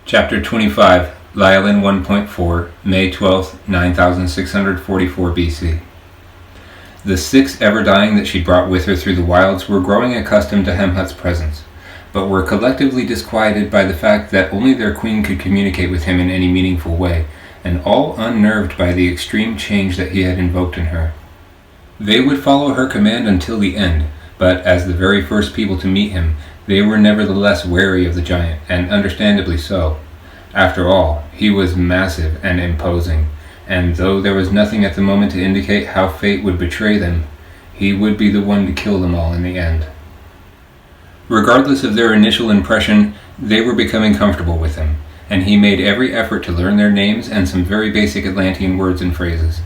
Chapter 25, Lyelin 1.4, May 12, 9644 BC. The 6 Everdying that she brought with her through the wilds were growing accustomed to Hemhut's presence, but were collectively disquieted by the fact that only their queen could communicate with him in any meaningful way, and all unnerved by the extreme change that he had invoked in her. They would follow her command until the end, but as the very first people to meet him, they were nevertheless wary of the giant, and understandably so. After all, he was massive and imposing, and though there was nothing at the moment to indicate how fate would betray them, he would be the one to kill them all in the end. Regardless of their initial impression, they were becoming comfortable with him, and he made every effort to learn their names and some very basic Atlantean words and phrases.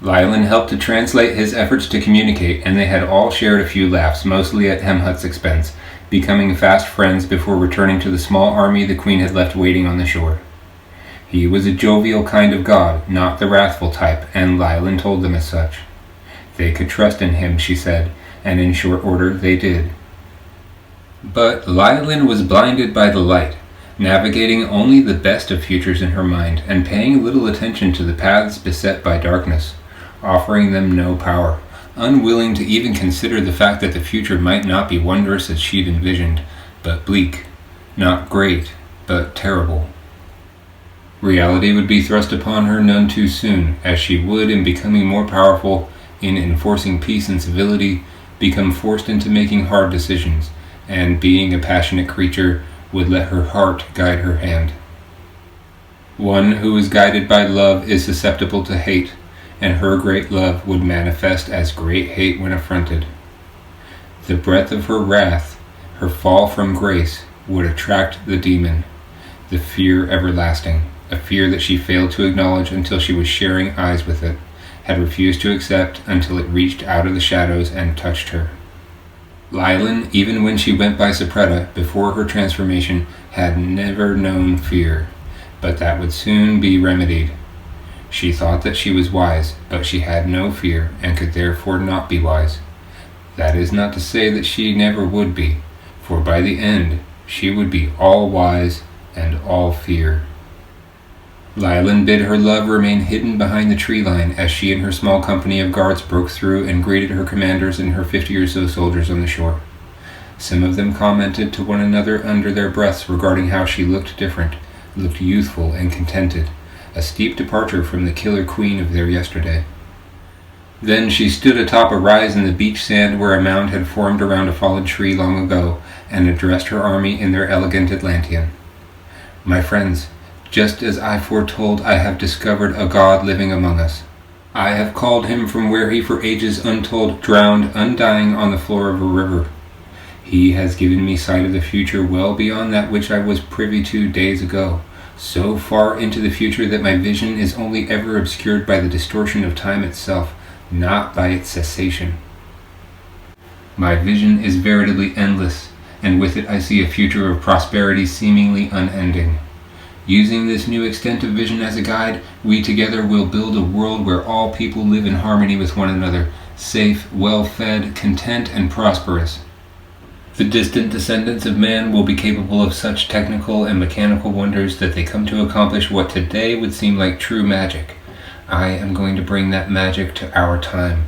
Lyelin helped to translate his efforts to communicate, and they had all shared a few laughs, mostly at Hemhut's expense, becoming fast friends before returning to the small army the queen had left waiting on the shore. He was a jovial kind of god, not the wrathful type, and Lyelin told them as such. They could trust in him, she said, and in short order they did. But Lyelin was blinded by the light, navigating only the best of futures in her mind, and paying little attention to the paths beset by darkness, offering them no power, unwilling to even consider the fact that the future might not be wondrous as she'd envisioned, but bleak, not great, but terrible. Reality would be thrust upon her none too soon, as she would, in becoming more powerful, in enforcing peace and civility, become forced into making hard decisions, and being a passionate creature, would let her heart guide her hand. One who is guided by love is susceptible to hate, and her great love would manifest as great hate when affronted. The breath of her wrath, her fall from grace, would attract the demon, the fear everlasting, a fear that she failed to acknowledge until she was sharing eyes with it, had refused to accept until it reached out of the shadows and touched her. Lyelin, even when she went by Sapretta before her transformation, had never known fear, but that would soon be remedied. She thought that she was wise, but she had no fear and could therefore not be wise. That is not to say that she never would be, for by the end she would be all wise and all fear. Lyelin bid her love remain hidden behind the tree line as she and her small company of guards broke through and greeted her commanders and her 50 or so soldiers on the shore. Some of them commented to one another under their breaths regarding how she looked different, looked youthful and contented, a steep departure from the killer queen of their yesterday. Then she stood atop a rise in the beach sand where a mound had formed around a fallen tree long ago, and addressed her army in their elegant Atlantean. My friends, just as I foretold, I have discovered a god living among us. I have called him from where he for ages untold drowned undying on the floor of a river. He has given me sight of the future well beyond that which I was privy to days ago, so far into the future that my vision is only ever obscured by the distortion of time itself, not by its cessation. My vision is veritably endless, and with it I see a future of prosperity seemingly unending. Using this new extent of vision as a guide, we together will build a world where all people live in harmony with one another, safe, well-fed, content, and prosperous. The distant descendants of man will be capable of such technical and mechanical wonders that they come to accomplish what today would seem like true magic. I am going to bring that magic to our time.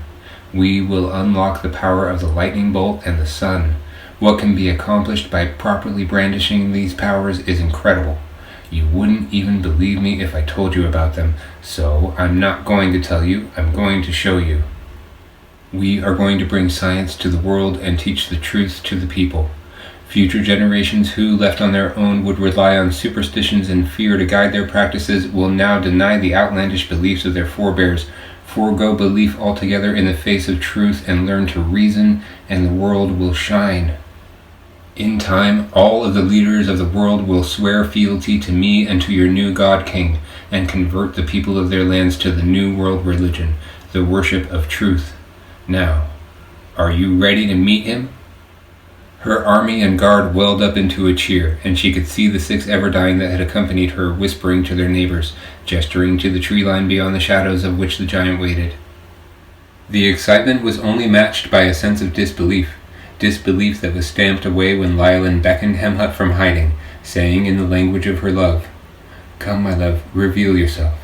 We will unlock the power of the lightning bolt and the sun. What can be accomplished by properly brandishing these powers is incredible. You wouldn't even believe me if I told you about them, so I'm not going to tell you, I'm going to show you. We are going to bring science to the world and teach the truth to the people. Future generations who, left on their own, would rely on superstitions and fear to guide their practices will now deny the outlandish beliefs of their forebears, forego belief altogether in the face of truth, and learn to reason, and the world will shine. In time, all of the leaders of the world will swear fealty to me and to your new God King, and convert the people of their lands to the new world religion, the worship of truth. Now, are you ready to meet him? Her army and guard welled up into a cheer, and she could see the 6 Everdying that had accompanied her whispering to their neighbors, gesturing to the tree line beyond the shadows of which the giant waited. The excitement was only matched by a sense of disbelief that was stamped away when Lyelin beckoned Hemhut from hiding, saying in the language of her love, "Come, my love, reveal yourself."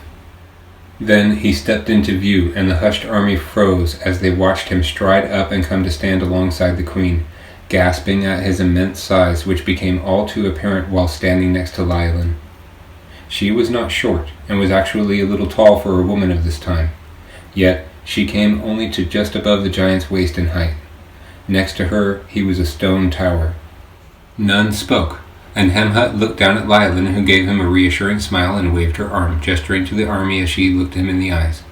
Then he stepped into view, and the hushed army froze as they watched him stride up and come to stand alongside the queen, gasping at his immense size, which became all too apparent while standing next to Lylin. She was not short, and was actually a little tall for a woman of this time, yet she came only to just above the giant's waist in height. Next to her, he was a stone tower. None spoke, and Hemhut looked down at Lylin, who gave him a reassuring smile and waved her arm, gesturing to the army as she looked him in the eyes.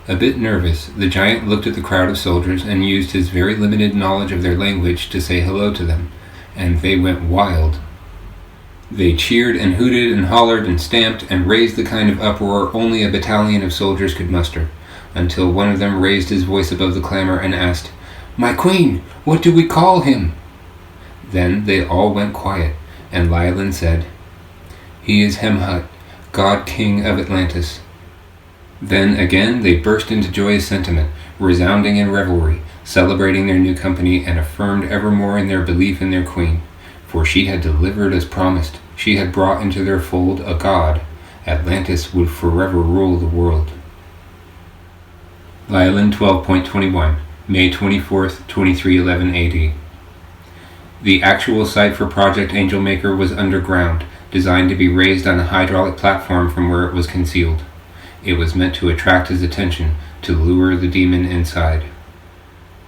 A bit nervous, the giant looked at the crowd of soldiers and used his very limited knowledge of their language to say hello to them, and they went wild. They cheered and hooted and hollered and stamped and raised the kind of uproar only a battalion of soldiers could muster, until one of them raised his voice above the clamor and asked, "My queen, what do we call him?" Then they all went quiet, and Lylin said, "He is Hemhut, god king of Atlantis." Then again they burst into joyous sentiment, resounding in revelry, celebrating their new company, and affirmed evermore in their belief in their queen. For she had delivered as promised. She had brought into their fold a god. Atlantis would forever rule the world. Lylin 12.21, May 24th, 2311 AD. The actual site for Project Angelmaker was underground, designed to be raised on a hydraulic platform from where it was concealed. It was meant to attract his attention, to lure the demon inside.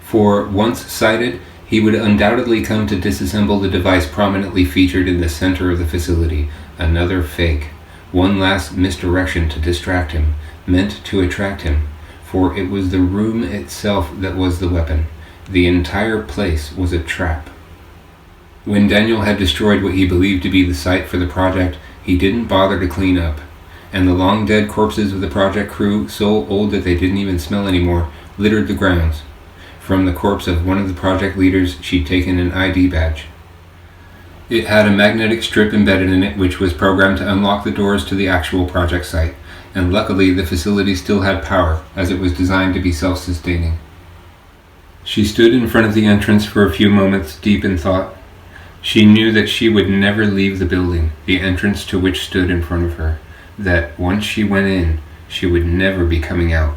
For, once sighted, he would undoubtedly come to disassemble the device prominently featured in the center of the facility, another fake, one last misdirection to distract him, meant to attract him, for it was the room itself that was the weapon. The entire place was a trap. When Daniel had destroyed what he believed to be the site for the project, he didn't bother to clean up, and the long-dead corpses of the project crew, so old that they didn't even smell anymore, littered the grounds. From the corpse of one of the project leaders, she'd taken an ID badge. It had a magnetic strip embedded in it which was programmed to unlock the doors to the actual project site, and luckily the facility still had power, as it was designed to be self-sustaining. She stood in front of the entrance for a few moments, deep in thought. She knew that she would never leave the building, the entrance to which stood in front of her, that once she went in, she would never be coming out.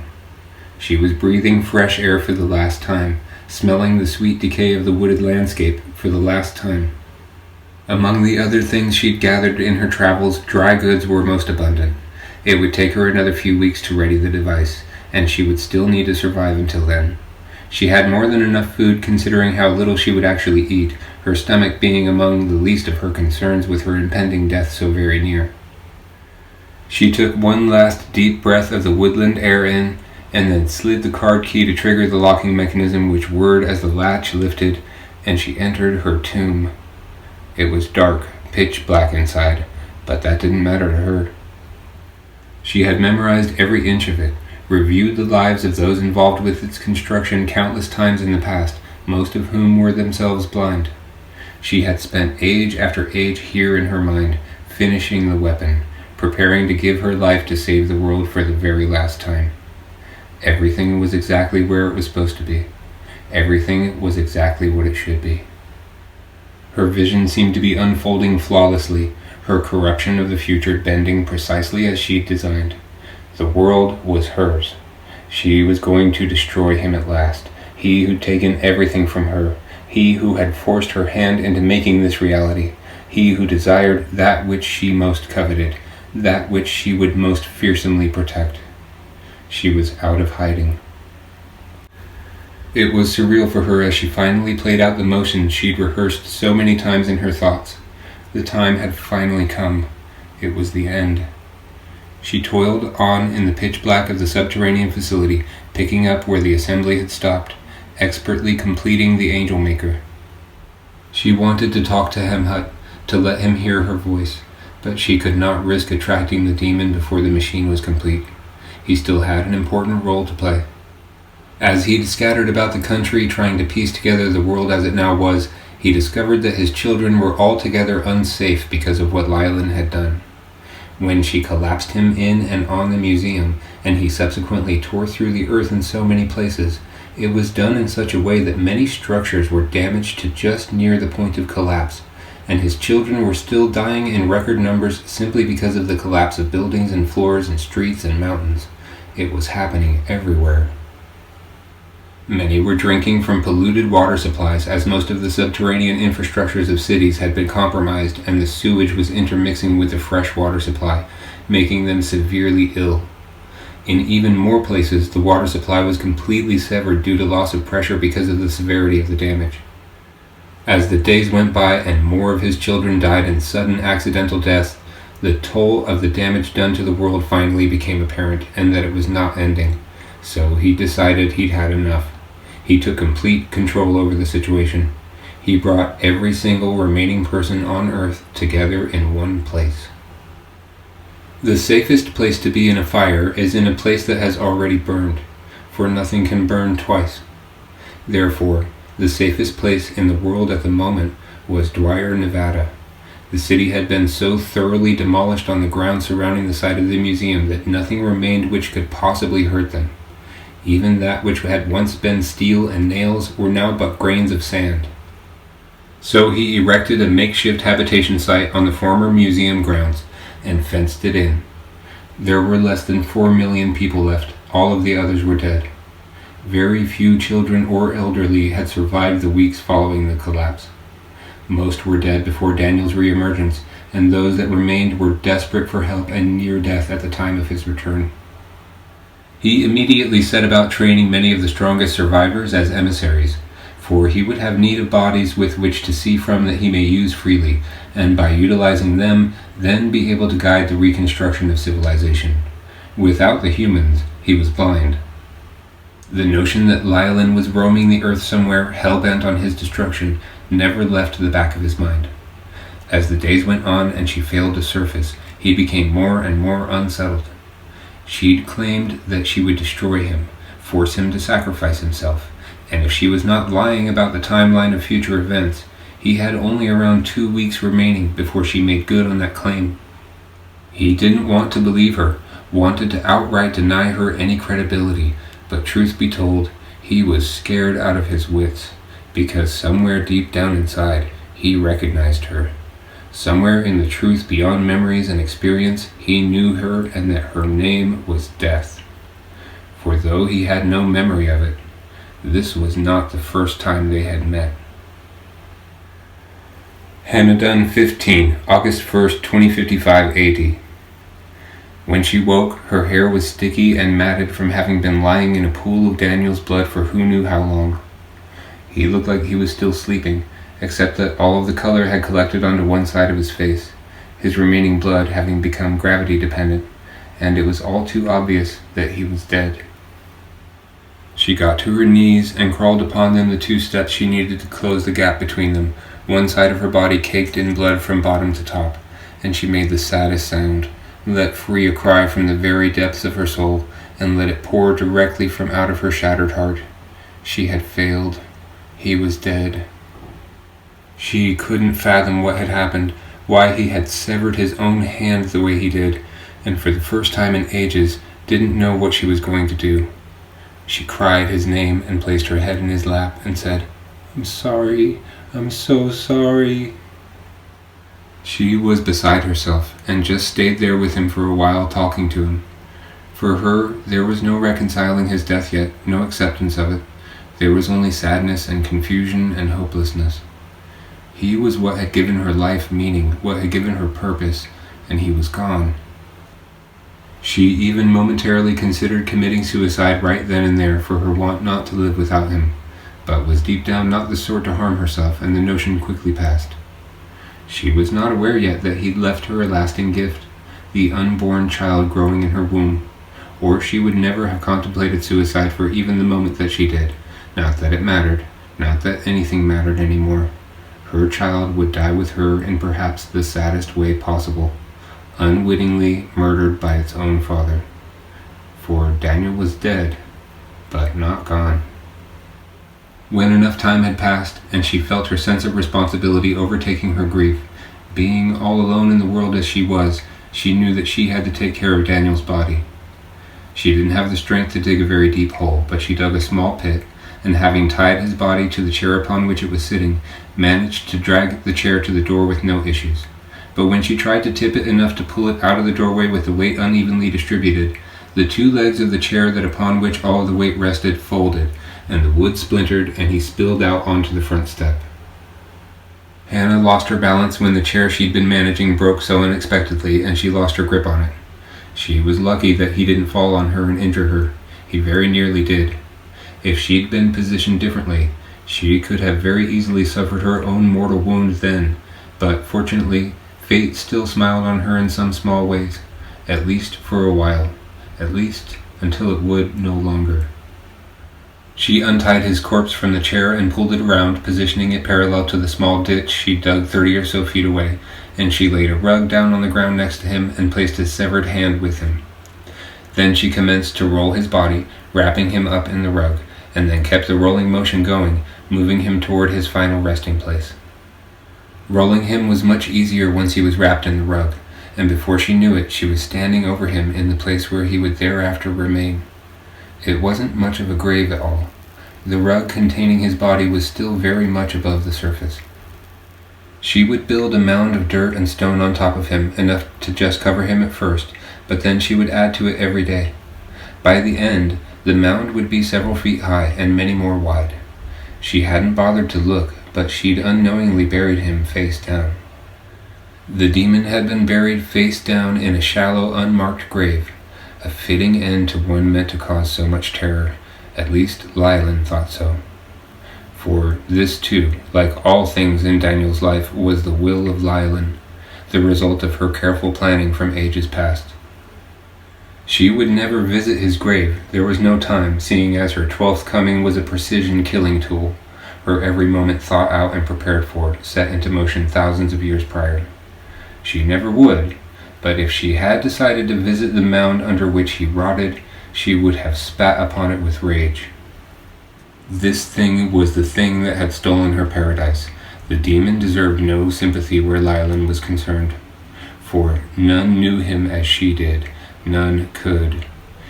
She was breathing fresh air for the last time, smelling the sweet decay of the wooded landscape for the last time. Among the other things she'd gathered in her travels, dry goods were most abundant. It would take her another few weeks to ready the device, and she would still need to survive until then. She had more than enough food considering how little she would actually eat, her stomach being among the least of her concerns with her impending death so very near. She took one last deep breath of the woodland air in, and then slid the card key to trigger the locking mechanism, which whirred as the latch lifted, and she entered her tomb. It was dark, pitch black inside, but that didn't matter to her. She had memorized every inch of it, reviewed the lives of those involved with its construction countless times in the past, most of whom were themselves blind. She had spent age after age here in her mind, finishing the weapon, preparing to give her life to save the world for the very last time. Everything was exactly where it was supposed to be. Everything was exactly what it should be. Her vision seemed to be unfolding flawlessly, her corruption of the future bending precisely as she'd designed. The world was hers. She was going to destroy him at last, he who'd taken everything from her, he who had forced her hand into making this reality, he who desired that which she most coveted, that which she would most fearsomely protect. She was out of hiding. It was surreal for her as she finally played out the motions she'd rehearsed so many times in her thoughts. The time had finally come. It was the end. She toiled on in the pitch black of the subterranean facility, picking up where the assembly had stopped, expertly completing the Angelmaker. She wanted to talk to Hemhut, to let him hear her voice, but she could not risk attracting the demon before the machine was complete. He still had an important role to play. As he'd scattered about the country trying to piece together the world as it now was, he discovered that his children were altogether unsafe because of what Lylin had done. When she collapsed him in and on the museum, and he subsequently tore through the earth in so many places, it was done in such a way that many structures were damaged to just near the point of collapse, and his children were still dying in record numbers simply because of the collapse of buildings and floors and streets and mountains. It was happening everywhere. Many were drinking from polluted water supplies, as most of the subterranean infrastructures of cities had been compromised and the sewage was intermixing with the fresh water supply, making them severely ill. In even more places, the water supply was completely severed due to loss of pressure because of the severity of the damage. As the days went by and more of his children died in sudden accidental deaths, the toll of the damage done to the world finally became apparent, and that it was not ending. So he decided he'd had enough. He took complete control over the situation. He brought every single remaining person on Earth together in one place. The safest place to be in a fire is in a place that has already burned, for nothing can burn twice. Therefore, the safest place in the world at the moment was Dwyer, Nevada. The city had been so thoroughly demolished on the ground surrounding the site of the museum that nothing remained which could possibly hurt them. Even that which had once been steel and nails were now but grains of sand. So he erected a makeshift habitation site on the former museum grounds and fenced it in. There were less than 4 million people left. All of the others were dead. Very few children or elderly had survived the weeks following the collapse. Most were dead before Daniel's reemergence, and those that remained were desperate for help and near death at the time of his return. He immediately set about training many of the strongest survivors as emissaries, for he would have need of bodies with which to see from that he may use freely, and by utilizing them, then be able to guide the reconstruction of civilization. Without the humans, he was blind. The notion that Lylin was roaming the earth somewhere, hell-bent on his destruction, never left the back of his mind. As the days went on and she failed to surface, he became more and more unsettled. She'd claimed that she would destroy him, force him to sacrifice himself, and if she was not lying about the timeline of future events, he had only around 2 weeks remaining before she made good on that claim. He didn't want to believe her, wanted to outright deny her any credibility, but truth be told, he was scared out of his wits, because somewhere deep down inside, he recognized her. Somewhere in the truth beyond memories and experience, he knew her and that her name was Death. For though he had no memory of it, this was not the first time they had met. Hanadan 15, August 1st, 2055 AD. When she woke, her hair was sticky and matted from having been lying in a pool of Daniel's blood for who knew how long. He looked like he was still sleeping, except that all of the color had collected onto one side of his face, his remaining blood having become gravity-dependent, and it was all too obvious that he was dead. She got to her knees and crawled upon them the 2 steps she needed to close the gap between them, one side of her body caked in blood from bottom to top, and she made the saddest sound, let free a cry from the very depths of her soul, and let it pour directly from out of her shattered heart. She had failed. He was dead. She couldn't fathom what had happened, why he had severed his own hand the way he did, and for the first time in ages didn't know what she was going to do. She cried his name and placed her head in his lap and said, "I'm sorry. I'm so sorry." She was beside herself, and just stayed there with him for a while talking to him. For her, there was no reconciling his death yet, no acceptance of it. There was only sadness and confusion and hopelessness. He was what had given her life meaning, what had given her purpose, and he was gone. She even momentarily considered committing suicide right then and there for her want not to live without him, but was deep down not the sort to harm herself, and the notion quickly passed. She was not aware yet that he'd left her a lasting gift, the unborn child growing in her womb, or she would never have contemplated suicide for even the moment that she did. Not that it mattered, not that anything mattered anymore. Her child would die with her in perhaps the saddest way possible, unwittingly murdered by its own father. For Daniel was dead, but not gone. When enough time had passed, and she felt her sense of responsibility overtaking her grief, being all alone in the world as she was, she knew that she had to take care of Daniel's body. She didn't have the strength to dig a very deep hole, but she dug a small pit, and having tied his body to the chair upon which it was sitting, managed to drag the chair to the door with no issues. But when she tried to tip it enough to pull it out of the doorway with the weight unevenly distributed, the two legs of the chair that upon which all of the weight rested folded, and the wood splintered, and he spilled out onto the front step. Hannah lost her balance when the chair she'd been managing broke so unexpectedly, and she lost her grip on it. She was lucky that he didn't fall on her and injure her. He very nearly did. If she'd been positioned differently, she could have very easily suffered her own mortal wound then, but fortunately, fate still smiled on her in some small ways, at least for a while, at least until it would no longer. She untied his corpse from the chair and pulled it around, positioning it parallel to the small ditch she dug 30 or so feet away, and she laid a rug down on the ground next to him and placed his severed hand with him. Then she commenced to roll his body, wrapping him up in the rug, and then kept the rolling motion going, moving him toward his final resting place. Rolling him was much easier once he was wrapped in the rug, and before she knew it, she was standing over him in the place where he would thereafter remain. It wasn't much of a grave at all. The rug containing his body was still very much above the surface. She would build a mound of dirt and stone on top of him, enough to just cover him at first, but then she would add to it every day. By the end, the mound would be several feet high and many more wide. She hadn't bothered to look, but she'd unknowingly buried him face down. The demon had been buried face down in a shallow, unmarked grave, a fitting end to one meant to cause so much terror. At least Lylin thought so. For this too, like all things in Daniel's life, was the will of Lylin, the result of her careful planning from ages past. She would never visit his grave. There was no time, seeing as her 12th coming was a precision killing tool, her every moment thought out and prepared for, set into motion thousands of years prior. She never would, but if she had decided to visit the mound under which he rotted, she would have spat upon it with rage. This thing was the thing that had stolen her paradise. The demon deserved no sympathy where Lylin was concerned, for none knew him as she did. None could.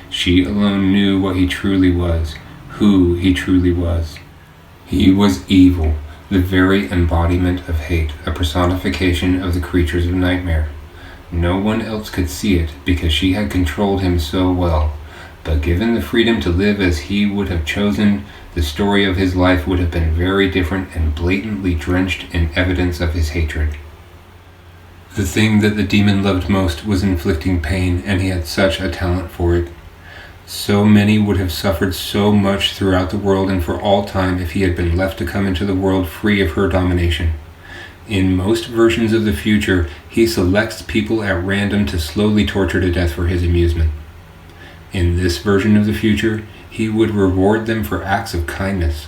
She alone knew what he truly was, who he truly was. He was evil, the very embodiment of hate, a personification of the creatures of nightmare. No one else could see it because she had controlled him so well, but given the freedom to live as he would have chosen, the story of his life would have been very different and blatantly drenched in evidence of his hatred. The thing that the demon loved most was inflicting pain, and he had such a talent for it. So many would have suffered so much throughout the world and for all time if he had been left to come into the world free of her domination. In most versions of the future, he selects people at random to slowly torture to death for his amusement. In this version of the future, he would reward them for acts of kindness.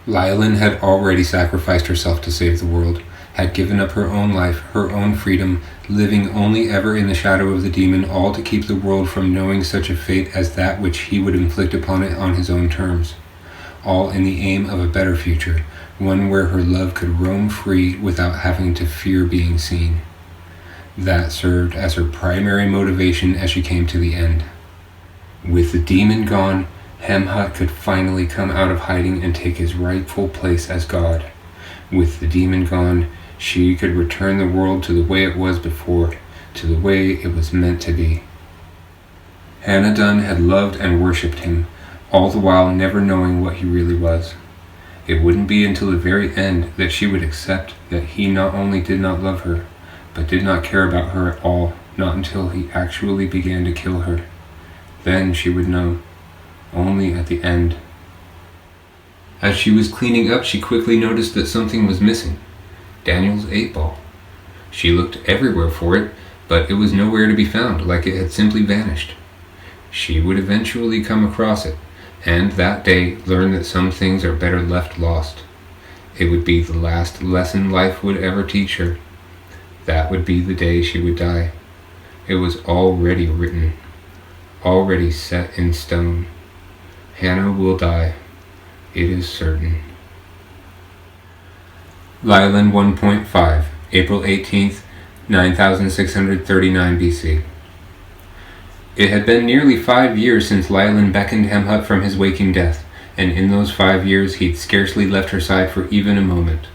Lylin had already sacrificed herself to save the world, had given up her own life, her own freedom, living only ever in the shadow of the demon, all to keep the world from knowing such a fate as that which he would inflict upon it on his own terms. All in the aim of a better future, one where her love could roam free without having to fear being seen. That served as her primary motivation as she came to the end. With the demon gone, Hemhut could finally come out of hiding and take his rightful place as God. With the demon gone, she could return the world to the way it was before, to the way it was meant to be. Hannah Dunn had loved and worshipped him, all the while never knowing what he really was. It wouldn't be until the very end that she would accept that he not only did not love her, but did not care about her at all, not until he actually began to kill her. Then she would know, only at the end. As she was cleaning up, she quickly noticed that something was missing. Daniel's 8-ball. She looked everywhere for it, but it was nowhere to be found, like it had simply vanished. She would eventually come across it, and that day learn that some things are better left lost. It would be the last lesson life would ever teach her. That would be the day she would die. It was already written, already set in stone. Hannah will die. It is certain. Lylin 1.5, April 18th, 9639 BC. It had been nearly 5 years since Lylin beckoned Hemhut from his waking death, and in those 5 years he'd scarcely left her side for even a moment.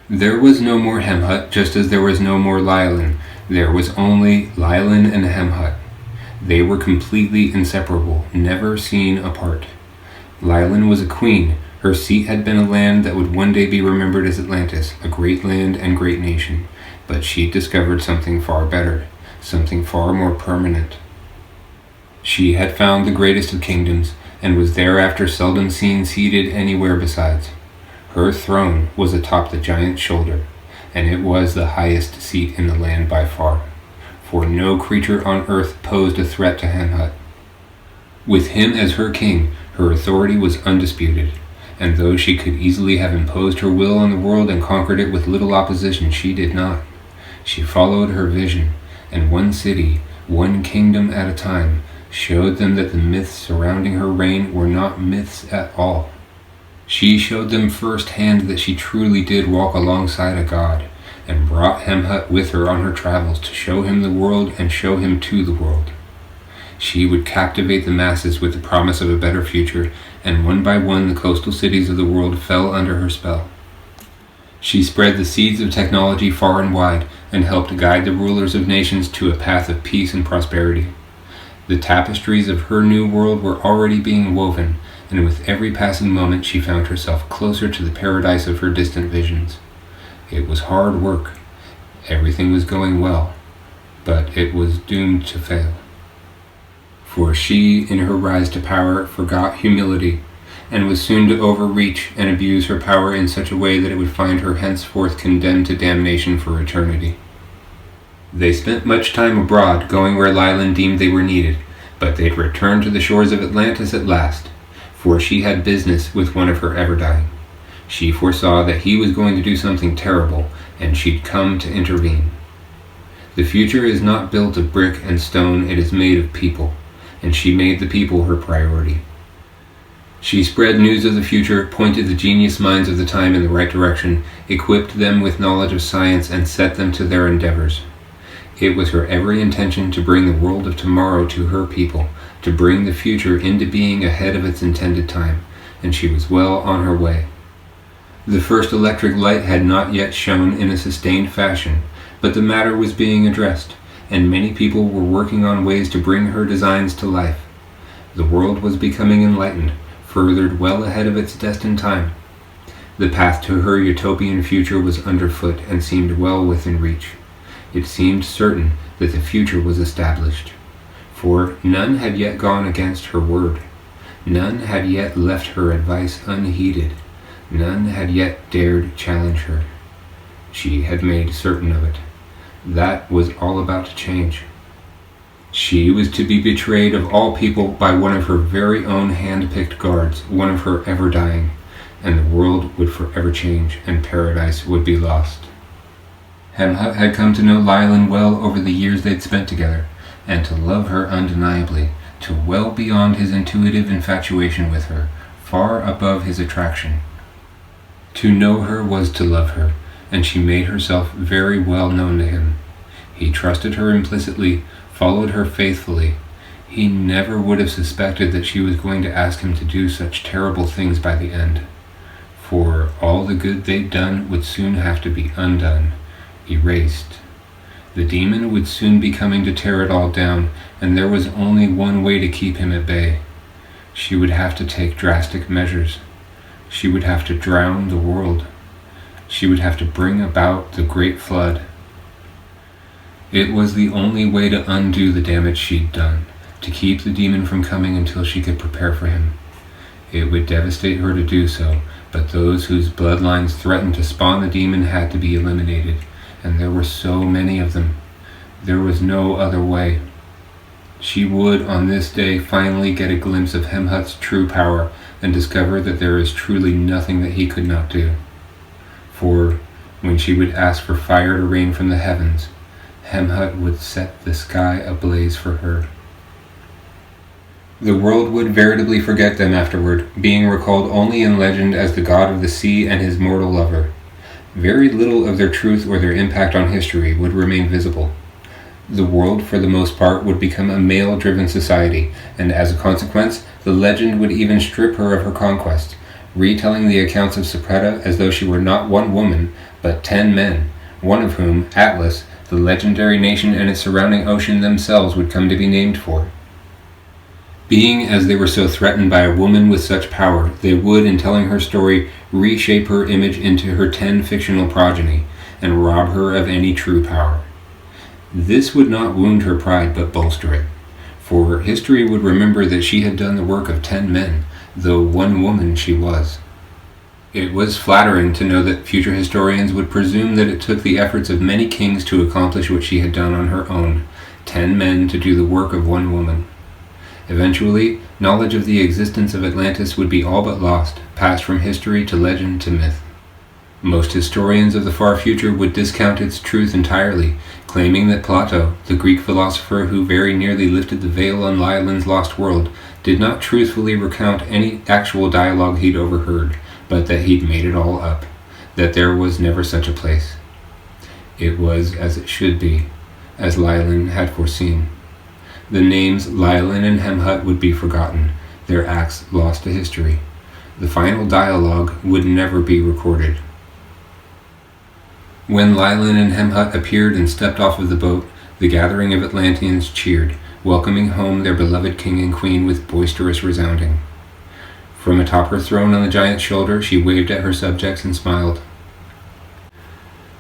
There was no more Hemhut, just as there was no more Lylin. There was only Lylin and Hemhut. They were completely inseparable, never seen apart. Lylin was a queen. Her seat had been a land that would one day be remembered as Atlantis, a great land and great nation. But she discovered something far better, something far more permanent. She had found the greatest of kingdoms, and was thereafter seldom seen seated anywhere besides. Her throne was atop the giant's shoulder, and it was the highest seat in the land by far, for no creature on earth posed a threat to Hemhut. With him as her king, her authority was undisputed, and though she could easily have imposed her will on the world and conquered it with little opposition, she did not. She followed her vision, and one city, one kingdom at a time, showed them that the myths surrounding her reign were not myths at all. She showed them firsthand that she truly did walk alongside a god, and brought Hemhut with her on her travels to show him the world and show him to the world. She would captivate the masses with the promise of a better future, and one by one the coastal cities of the world fell under her spell. She spread the seeds of technology far and wide, and helped guide the rulers of nations to a path of peace and prosperity. The tapestries of her new world were already being woven, and with every passing moment she found herself closer to the paradise of her distant visions. It was hard work. Everything was going well, but it was doomed to fail. For she, in her rise to power, forgot humility, and was soon to overreach and abuse her power in such a way that it would find her henceforth condemned to damnation for eternity. They spent much time abroad, going where Lylin deemed they were needed, but they'd return to the shores of Atlantis at last, for she had business with one of her Everdying. She foresaw that he was going to do something terrible, and she'd come to intervene. The future is not built of brick and stone, it is made of people, and she made the people her priority. She spread news of the future, pointed the genius minds of the time in the right direction, equipped them with knowledge of science, and set them to their endeavors. It was her every intention to bring the world of tomorrow to her people, to bring the future into being ahead of its intended time, and she was well on her way. The first electric light had not yet shone in a sustained fashion, but the matter was being addressed, and many people were working on ways to bring her designs to life. The world was becoming enlightened, furthered well ahead of its destined time. The path to her utopian future was underfoot and seemed well within reach. It seemed certain that the future was established, for none had yet gone against her word. None had yet left her advice unheeded. None had yet dared challenge her. She had made certain of it. That was all about to change. She was to be betrayed of all people by one of her very own hand-picked guards, one of her Everdying, and the world would forever change, and paradise would be lost. Hemhut had come to know Lylin well over the years they'd spent together, and to love her undeniably, to well beyond his intuitive infatuation with her, far above his attraction. To know her was to love her, and she made herself very well known to him. He trusted her implicitly, followed her faithfully. He never would have suspected that she was going to ask him to do such terrible things by the end. For all the good they'd done would soon have to be undone, erased. The demon would soon be coming to tear it all down, and there was only one way to keep him at bay. She would have to take drastic measures. She would have to drown the world. She would have to bring about the great flood. It was the only way to undo the damage she'd done, to keep the demon from coming until she could prepare for him. It would devastate her to do so, but those whose bloodlines threatened to spawn the demon had to be eliminated, and there were so many of them. There was no other way. She would, on this day, finally get a glimpse of Hemhut's true power and discover that there is truly nothing that he could not do. For when she would ask for fire to rain from the heavens, Hemhut would set the sky ablaze for her. The world would veritably forget them afterward, being recalled only in legend as the god of the sea and his mortal lover. Very little of their truth or their impact on history would remain visible. The world, for the most part, would become a male-driven society, and as a consequence, the legend would even strip her of her conquest, retelling the accounts of Sapretta as though she were not one woman, but 10 men, one of whom, Atlas, the legendary nation and its surrounding ocean themselves would come to be named for. Being as they were so threatened by a woman with such power, they would, in telling her story, reshape her image into her 10 fictional progeny, and rob her of any true power. This would not wound her pride, but bolster it, for history would remember that she had done the work of 10 men, though one woman she was. It was flattering to know that future historians would presume that it took the efforts of many kings to accomplish what she had done on her own, 10 men to do the work of one woman. Eventually, knowledge of the existence of Atlantis would be all but lost, passed from history to legend to myth. Most historians of the far future would discount its truth entirely, claiming that Plato, the Greek philosopher who very nearly lifted the veil on Lyelin's lost world, did not truthfully recount any actual dialogue he'd overheard, but that he'd made it all up, that there was never such a place. It was as it should be, as Lyelin had foreseen. The names Lyelin and Hemhut would be forgotten, their acts lost to history. The final dialogue would never be recorded. When Lyelin and Hemhut appeared and stepped off of the boat, the gathering of Atlanteans cheered, welcoming home their beloved king and queen with boisterous resounding. From atop her throne on the giant's shoulder, she waved at her subjects and smiled.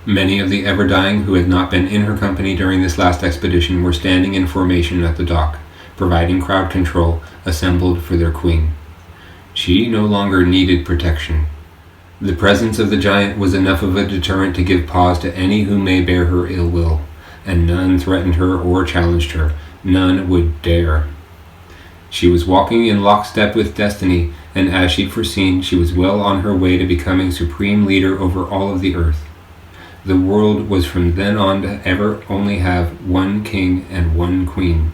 Many of the ever-dying who had not been in her company during this last expedition were standing in formation at the dock, providing crowd control, assembled for their queen. She no longer needed protection. The presence of the giant was enough of a deterrent to give pause to any who may bear her ill will, and none threatened her or challenged her. None would dare. She was walking in lockstep with destiny, and as she'd foreseen, she was well on her way to becoming supreme leader over all of the earth. The world was from then on to ever only have one king and one queen.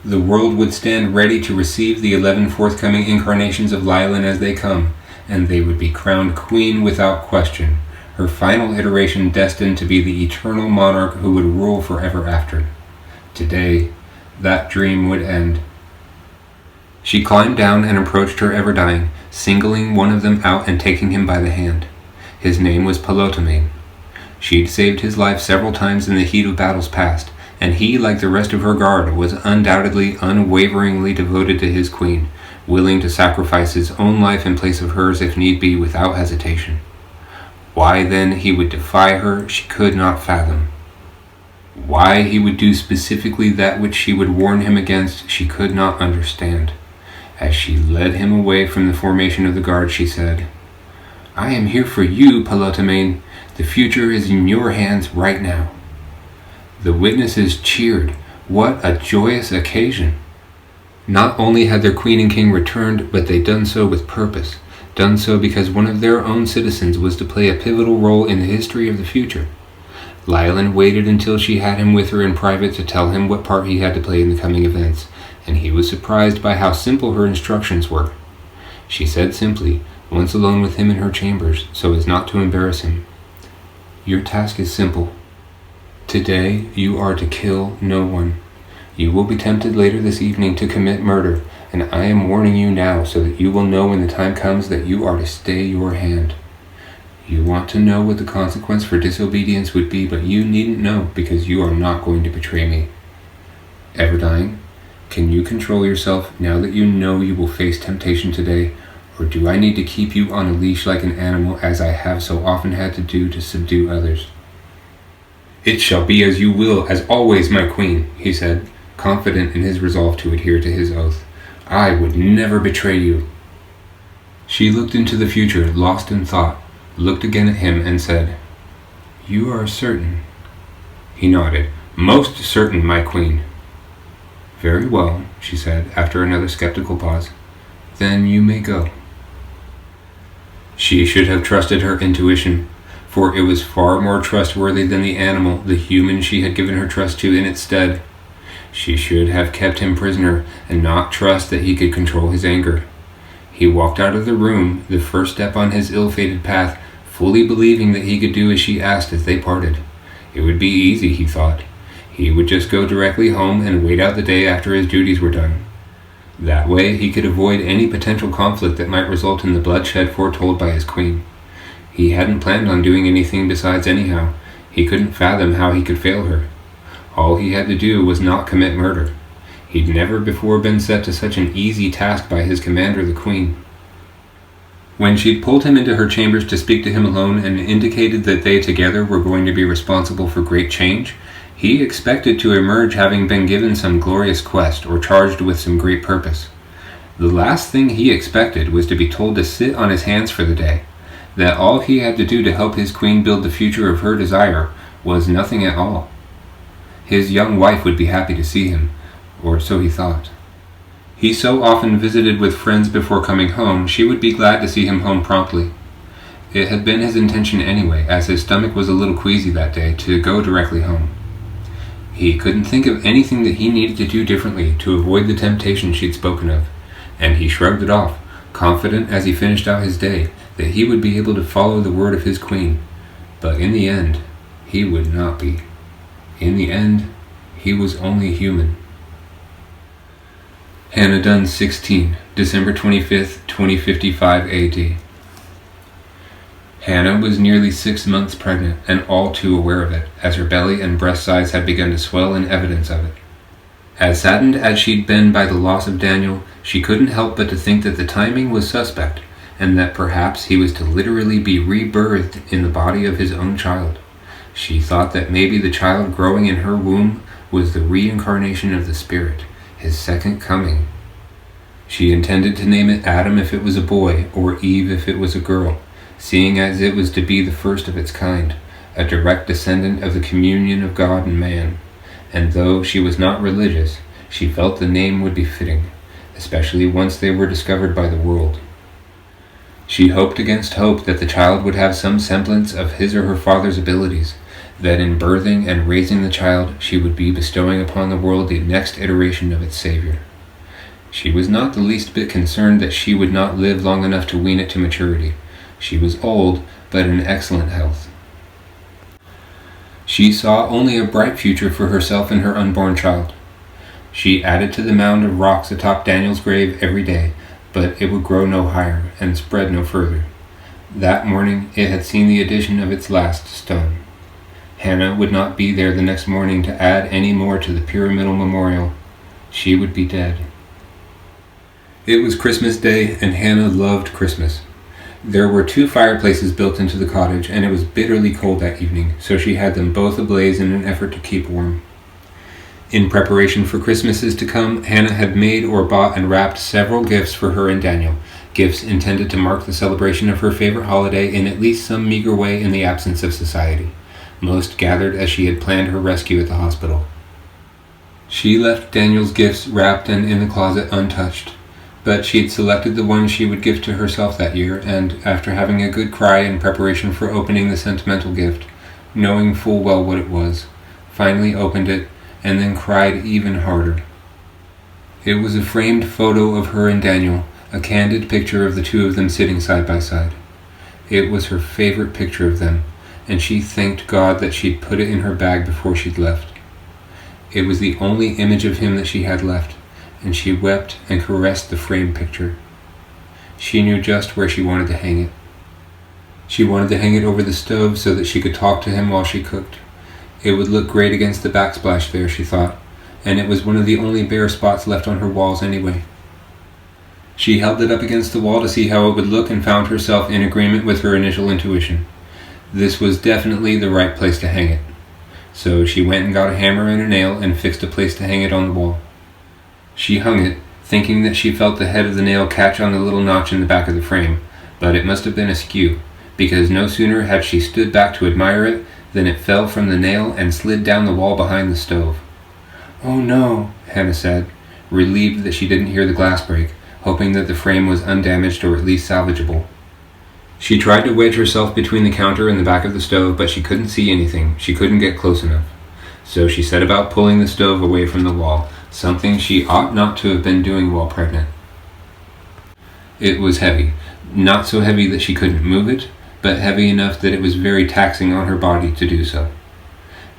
The world would stand ready to receive the 11 forthcoming incarnations of Lyelin as they come, and they would be crowned queen without question, her final iteration destined to be the eternal monarch who would rule forever after. Today, that dream would end. She climbed down and approached her ever-dying, singling one of them out and taking him by the hand. His name was Pelotame. She'd saved his life several times in the heat of battles past, and he, like the rest of her guard, was undoubtedly unwaveringly devoted to his queen, willing to sacrifice his own life in place of hers if need be without hesitation. Why then he would defy her, she could not fathom. Why he would do specifically that which she would warn him against, she could not understand. As she led him away from the formation of the guard, she said, "I am here for you, Pelotame. The future is in your hands right now." The witnesses cheered. What a joyous occasion! Not only had their queen and king returned, but they'd done so with purpose, done so because one of their own citizens was to play a pivotal role in the history of the future. Lyelin waited until she had him with her in private to tell him what part he had to play in the coming events, and he was surprised by how simple her instructions were. She said simply, once alone with him in her chambers, so as not to embarrass him, "Your task is simple. Today you are to kill no one. You will be tempted later this evening to commit murder, and I am warning you now so that you will know when the time comes that you are to stay your hand. You want to know what the consequence for disobedience would be, but you needn't know because you are not going to betray me. Everdying, can you control yourself now that you know you will face temptation today, or do I need to keep you on a leash like an animal as I have so often had to do to subdue others?" "It shall be as you will, as always, my queen," he said, confident in his resolve to adhere to his oath. "I would never betray you." She looked into the future, lost in thought, looked again at him and said, "You are certain?" He nodded. "Most certain, my queen." "Very well," she said, after another skeptical pause. "Then you may go." She should have trusted her intuition, for it was far more trustworthy than the animal, the human she had given her trust to in its stead. She should have kept him prisoner, and not trust that he could control his anger. He walked out of the room, the first step on his ill-fated path, fully believing that he could do as she asked as they parted. It would be easy, he thought. He would just go directly home and wait out the day after his duties were done. That way he could avoid any potential conflict that might result in the bloodshed foretold by his queen. He hadn't planned on doing anything besides anyhow. He couldn't fathom how he could fail her. All he had to do was not commit murder. He'd never before been set to such an easy task by his commander, the queen. When she'd pulled him into her chambers to speak to him alone and indicated that they together were going to be responsible for great change, he expected to emerge having been given some glorious quest or charged with some great purpose. The last thing he expected was to be told to sit on his hands for the day, that all he had to do to help his queen build the future of her desire was nothing at all. His young wife would be happy to see him, or so he thought. He so often visited with friends before coming home, she would be glad to see him home promptly. It had been his intention anyway, as his stomach was a little queasy that day, to go directly home. He couldn't think of anything that he needed to do differently to avoid the temptation she'd spoken of, and he shrugged it off, confident as he finished out his day that he would be able to follow the word of his queen. But in the end, he would not be. In the end, he was only human. Hannah Dunn 16, December 25th, 2055 AD. Hannah was nearly 6 months pregnant and all too aware of it, as her belly and breast size had begun to swell in evidence of it. As saddened as she'd been by the loss of Daniel, she couldn't help but to think that the timing was suspect, and that perhaps he was to literally be rebirthed in the body of his own child. She thought that maybe the child growing in her womb was the reincarnation of the Spirit, his second coming. She intended to name it Adam if it was a boy, or Eve if it was a girl, seeing as it was to be the first of its kind, a direct descendant of the communion of God and man. And though she was not religious, she felt the name would be fitting, especially once they were discovered by the world. She hoped against hope that the child would have some semblance of his or her father's abilities, that in birthing and raising the child she would be bestowing upon the world the next iteration of its Savior. She was not the least bit concerned that she would not live long enough to wean it to maturity. She was old, but in excellent health. She saw only a bright future for herself and her unborn child. She added to the mound of rocks atop Daniel's grave every day, but it would grow no higher and spread no further. That morning it had seen the addition of its last stone. Hannah would not be there the next morning to add any more to the pyramidal memorial. She would be dead. It was Christmas Day, and Hannah loved Christmas. There were 2 fireplaces built into the cottage, and it was bitterly cold that evening, so she had them both ablaze in an effort to keep warm. In preparation for Christmases to come, Hannah had made or bought and wrapped several gifts for her and Daniel, gifts intended to mark the celebration of her favorite holiday in at least some meager way in the absence of society. Most gathered as she had planned her rescue at the hospital. She left Daniel's gifts wrapped and in the closet untouched, but she had selected the one she would give to herself that year, and after having a good cry in preparation for opening the sentimental gift, knowing full well what it was, finally opened it and then cried even harder. It was a framed photo of her and Daniel, a candid picture of the 2 of them sitting side by side. It was her favorite picture of them, and she thanked God that she'd put it in her bag before she'd left. It was the only image of him that she had left, and she wept and caressed the framed picture. She knew just where she wanted to hang it. She wanted to hang it over the stove so that she could talk to him while she cooked. It would look great against the backsplash there, she thought, and it was one of the only bare spots left on her walls anyway. She held it up against the wall to see how it would look and found herself in agreement with her initial intuition. This was definitely the right place to hang it. So she went and got a hammer and a nail and fixed a place to hang it on the wall. She hung it, thinking that she felt the head of the nail catch on the little notch in the back of the frame, but it must have been askew, because no sooner had she stood back to admire it than it fell from the nail and slid down the wall behind the stove. "Oh no," Hannah said, relieved that she didn't hear the glass break, hoping that the frame was undamaged or at least salvageable. She tried to wedge herself between the counter and the back of the stove, but she couldn't see anything. She couldn't get close enough. So she set about pulling the stove away from the wall, something she ought not to have been doing while pregnant. It was heavy. Not so heavy that she couldn't move it, but heavy enough that it was very taxing on her body to do so.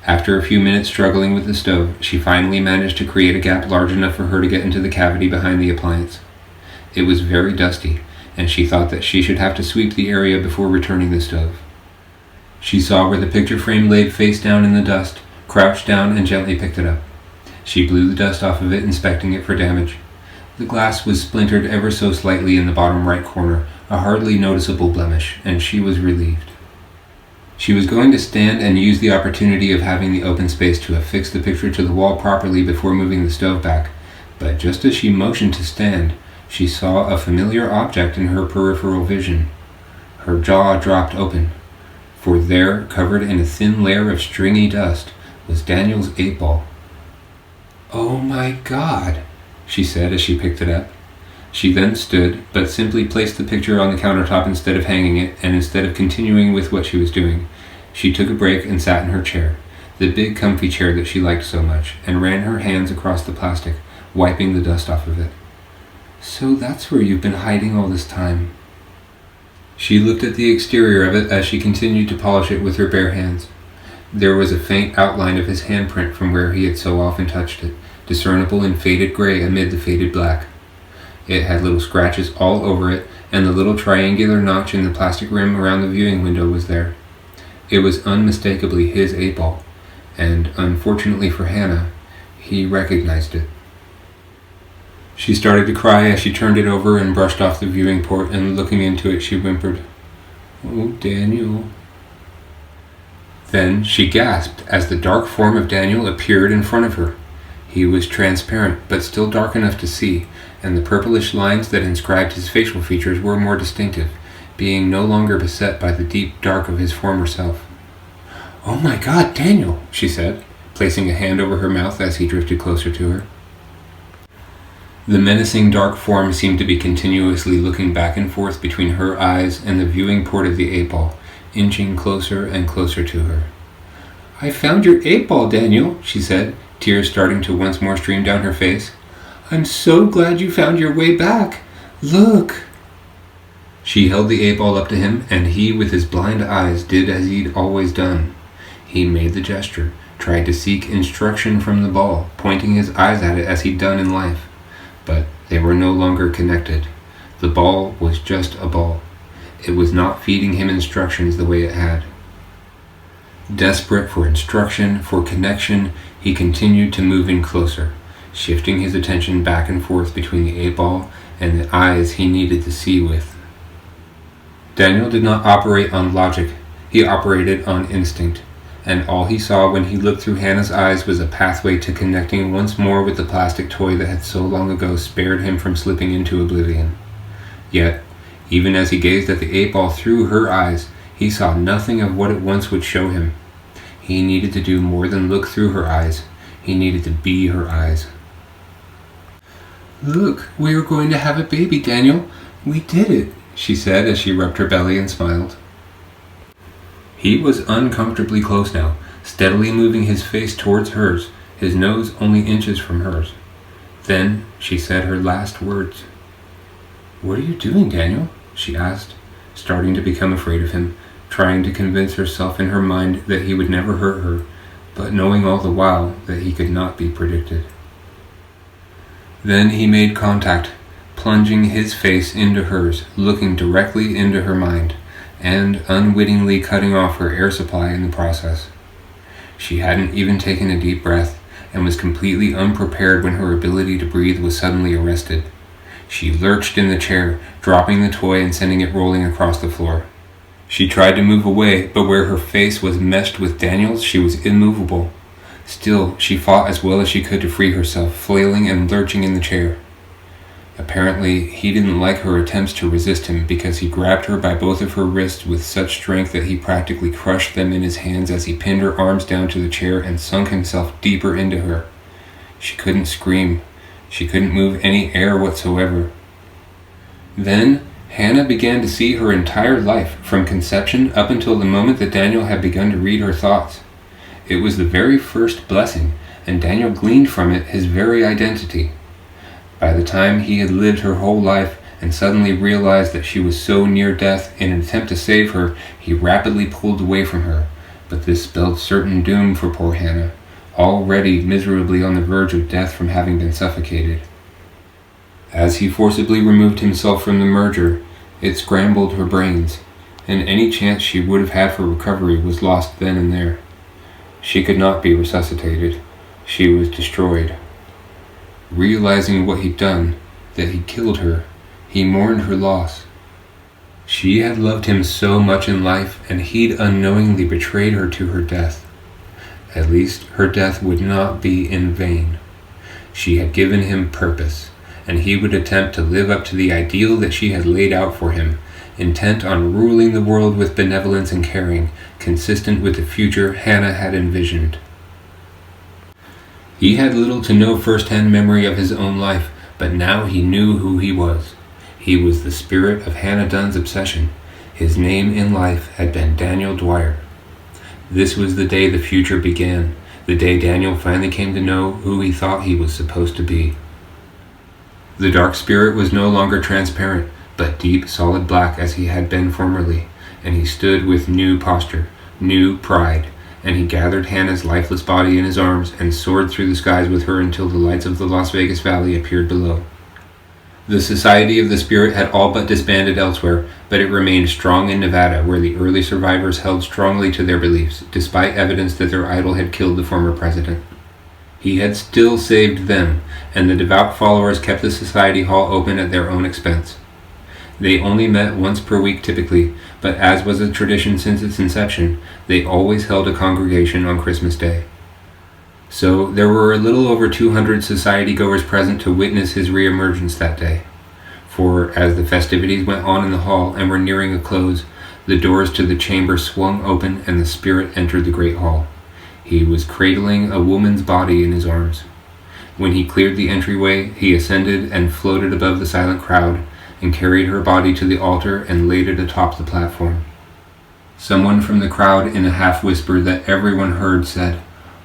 After a few minutes struggling with the stove, she finally managed to create a gap large enough for her to get into the cavity behind the appliance. It was very dusty, and she thought that she should have to sweep the area before returning the stove. She saw where the picture frame laid face down in the dust, crouched down, and gently picked it up. She blew the dust off of it, inspecting it for damage. The glass was splintered ever so slightly in the bottom right corner, a hardly noticeable blemish, and she was relieved. She was going to stand and use the opportunity of having the open space to affix the picture to the wall properly before moving the stove back, but just as she motioned to stand, she saw a familiar object in her peripheral vision. Her jaw dropped open, for there, covered in a thin layer of stringy dust, was Daniel's 8-ball. "Oh my God," she said as she picked it up. She then stood, but simply placed the picture on the countertop instead of hanging it, and instead of continuing with what she was doing, she took a break and sat in her chair, the big comfy chair that she liked so much, and ran her hands across the plastic, wiping the dust off of it. "So that's where you've been hiding all this time." She looked at the exterior of it as she continued to polish it with her bare hands. There was a faint outline of his handprint from where he had so often touched it, discernible in faded gray amid the faded black. It had little scratches all over it, and the little triangular notch in the plastic rim around the viewing window was there. It was unmistakably his 8-ball, and, unfortunately for Hannah, he recognized it. She started to cry as she turned it over and brushed off the viewing port, and looking into it she whimpered, "Oh, Daniel." Then she gasped as the dark form of Daniel appeared in front of her. He was transparent, but still dark enough to see, and the purplish lines that inscribed his facial features were more distinctive, being no longer beset by the deep dark of his former self. "Oh my God, Daniel," she said, placing a hand over her mouth as he drifted closer to her. The menacing dark form seemed to be continuously looking back and forth between her eyes and the viewing port of the 8-ball, inching closer and closer to her. "I found your 8-ball, Daniel," she said, tears starting to once more stream down her face. "I'm so glad you found your way back. Look." She held the 8-ball up to him, and he, with his blind eyes, did as he'd always done. He made the gesture, tried to seek instruction from the ball, pointing his eyes at it as he'd done in life. But they were no longer connected. The ball was just a ball. It was not feeding him instructions the way it had. Desperate for instruction, for connection, he continued to move in closer, shifting his attention back and forth between the 8-ball and the eyes he needed to see with. Daniel did not operate on logic. He operated on instinct, and all he saw when he looked through Hannah's eyes was a pathway to connecting once more with the plastic toy that had so long ago spared him from slipping into oblivion. Yet, even as he gazed at the 8-ball through her eyes, he saw nothing of what it once would show him. He needed to do more than look through her eyes. He needed to be her eyes. "Look, we are going to have a baby, Daniel. We did it," she said as she rubbed her belly and smiled. He was uncomfortably close now, steadily moving his face towards hers, his nose only inches from hers. Then she said her last words. "What are you doing, Daniel?" she asked, starting to become afraid of him, trying to convince herself in her mind that he would never hurt her, but knowing all the while that he could not be predicted. Then he made contact, plunging his face into hers, looking directly into her mind, and unwittingly cutting off her air supply in the process. She hadn't even taken a deep breath, and was completely unprepared when her ability to breathe was suddenly arrested. She lurched in the chair, dropping the toy and sending it rolling across the floor. She tried to move away, but where her face was meshed with Daniel's, she was immovable. Still, she fought as well as she could to free herself, flailing and lurching in the chair. Apparently, he didn't like her attempts to resist him, because he grabbed her by both of her wrists with such strength that he practically crushed them in his hands as he pinned her arms down to the chair and sunk himself deeper into her. She couldn't scream. She couldn't move any air whatsoever. Then, Hannah began to see her entire life, from conception up until the moment that Daniel had begun to read her thoughts. It was the very first blessing, and Daniel gleaned from it his very identity. By the time he had lived her whole life and suddenly realized that she was so near death, in an attempt to save her, he rapidly pulled away from her, But this spelled certain doom for poor Hannah, already miserably on the verge of death from having been suffocated. As he forcibly removed himself from the merger, it scrambled her brains, and any chance she would have had for recovery was lost then and there. She could not be resuscitated. She was destroyed. Realizing what he'd done, that he'd killed her, he mourned her loss. She had loved him so much in life, and he'd unknowingly betrayed her to her death. At least her death would not be in vain. She had given him purpose, and he would attempt to live up to the ideal that she had laid out for him, intent on ruling the world with benevolence and caring, consistent with the future Hannah had envisioned. He had little to no first-hand memory of his own life, but now he knew who he was. He was the spirit of Hannah Dunn's obsession. His name in life had been Daniel Dwyer. This was the day the future began, the day Daniel finally came to know who he thought he was supposed to be. The dark spirit was no longer transparent, but deep, solid black as he had been formerly, and he stood with new posture, new pride, and he gathered Hannah's lifeless body in his arms and soared through the skies with her until the lights of the Las Vegas Valley appeared below. The Society of the Spirit had all but disbanded elsewhere, but it remained strong in Nevada, where the early survivors held strongly to their beliefs, despite evidence that their idol had killed the former president. He had still saved them, and the devout followers kept the Society Hall open at their own expense. They only met once per week typically, but as was a tradition since its inception, they always held a congregation on Christmas Day. So there were a little over 200 society-goers present to witness his reemergence that day. For as the festivities went on in the hall and were nearing a close, the doors to the chamber swung open and the spirit entered the great hall. He was cradling a woman's body in his arms. When he cleared the entryway, he ascended and floated above the silent crowd and carried her body to the altar and laid it atop the platform. Someone from the crowd, in a half-whisper that everyone heard, said,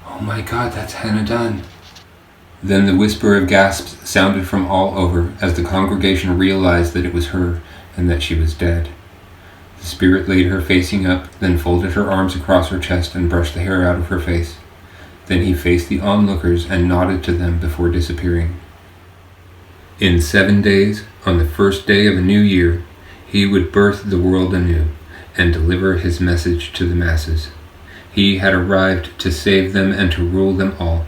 "Oh my God, that's Hannah Dunn." Then the whisper of gasps sounded from all over as the congregation realized that it was her and that she was dead. The spirit laid her facing up, then folded her arms across her chest and brushed the hair out of her face. Then he faced the onlookers and nodded to them before disappearing. In 7 days, on the first day of a new year, he would birth the world anew and deliver his message to the masses. He had arrived to save them and to rule them all.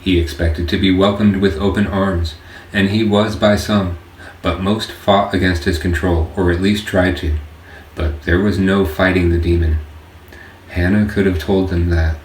He expected to be welcomed with open arms, and he was by some, but most fought against his control, or at least tried to. But there was no fighting the demon. Hannah could have told them that.